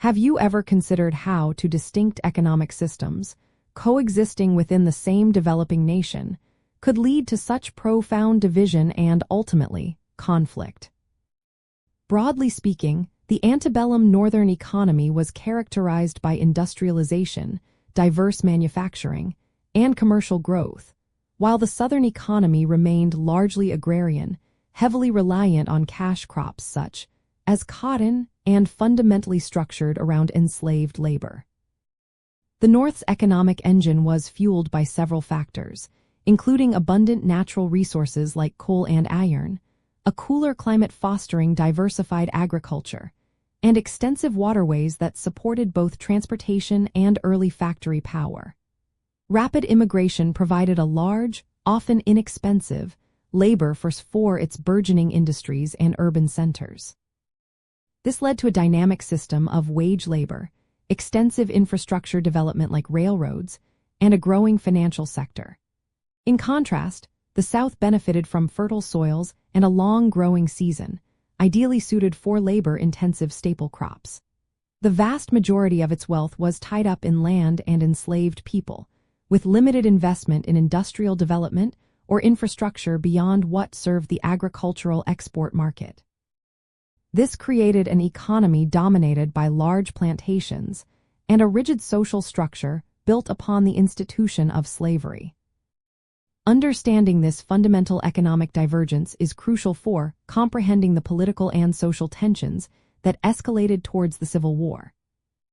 Have you ever considered how two distinct economic systems, coexisting within the same developing nation, could lead to such profound division and, ultimately, conflict? Broadly speaking, the antebellum northern economy was characterized by industrialization, diverse manufacturing, and commercial growth, while the southern economy remained largely agrarian, heavily reliant on cash crops such as cotton and fundamentally structured around enslaved labor. The North's economic engine was fueled by several factors, including abundant natural resources like coal and iron, a cooler climate fostering diversified agriculture, and extensive waterways that supported both transportation and early factory power. Rapid immigration provided a large, often inexpensive, labor force for its burgeoning industries and urban centers. This led to a dynamic system of wage labor, extensive infrastructure development like railroads, and a growing financial sector. In contrast, the South benefited from fertile soils and a long growing season, ideally suited for labor-intensive staple crops. The vast majority of its wealth was tied up in land and enslaved people, with limited investment in industrial development or infrastructure beyond what served the agricultural export market. This created an economy dominated by large plantations and a rigid social structure built upon the institution of slavery. Understanding this fundamental economic divergence is crucial for comprehending the political and social tensions that escalated towards the Civil War.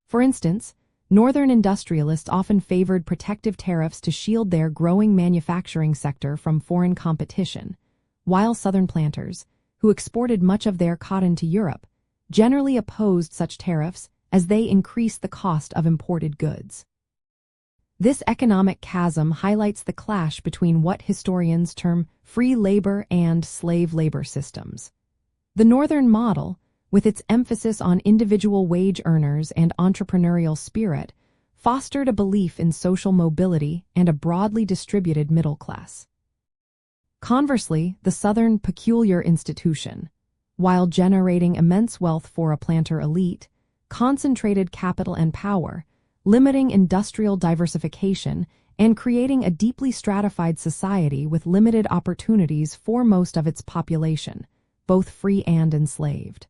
For instance, Northern industrialists often favored protective tariffs to shield their growing manufacturing sector from foreign competition, while Southern planters, who exported much of their cotton to Europe, generally opposed such tariffs as they increased the cost of imported goods. This economic chasm highlights the clash between what historians term free labor and slave labor systems. The Northern model, with its emphasis on individual wage earners and entrepreneurial spirit, fostered a belief in social mobility and a broadly distributed middle class. Conversely, the Southern peculiar institution, while generating immense wealth for a planter elite, concentrated capital and power, limiting industrial diversification and creating a deeply stratified society with limited opportunities for most of its population, both free and enslaved.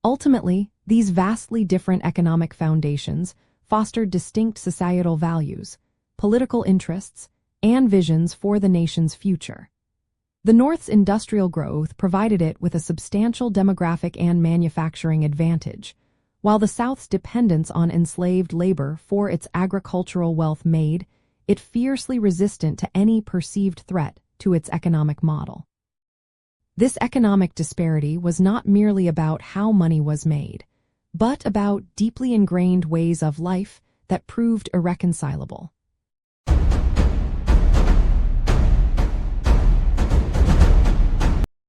Ultimately, these vastly different economic foundations fostered distinct societal values, political interests, and visions for the nation's future. The North's industrial growth provided it with a substantial demographic and manufacturing advantage, while the South's dependence on enslaved labor for its agricultural wealth made it fiercely resistant to any perceived threat to its economic model. This economic disparity was not merely about how money was made, but about deeply ingrained ways of life that proved irreconcilable.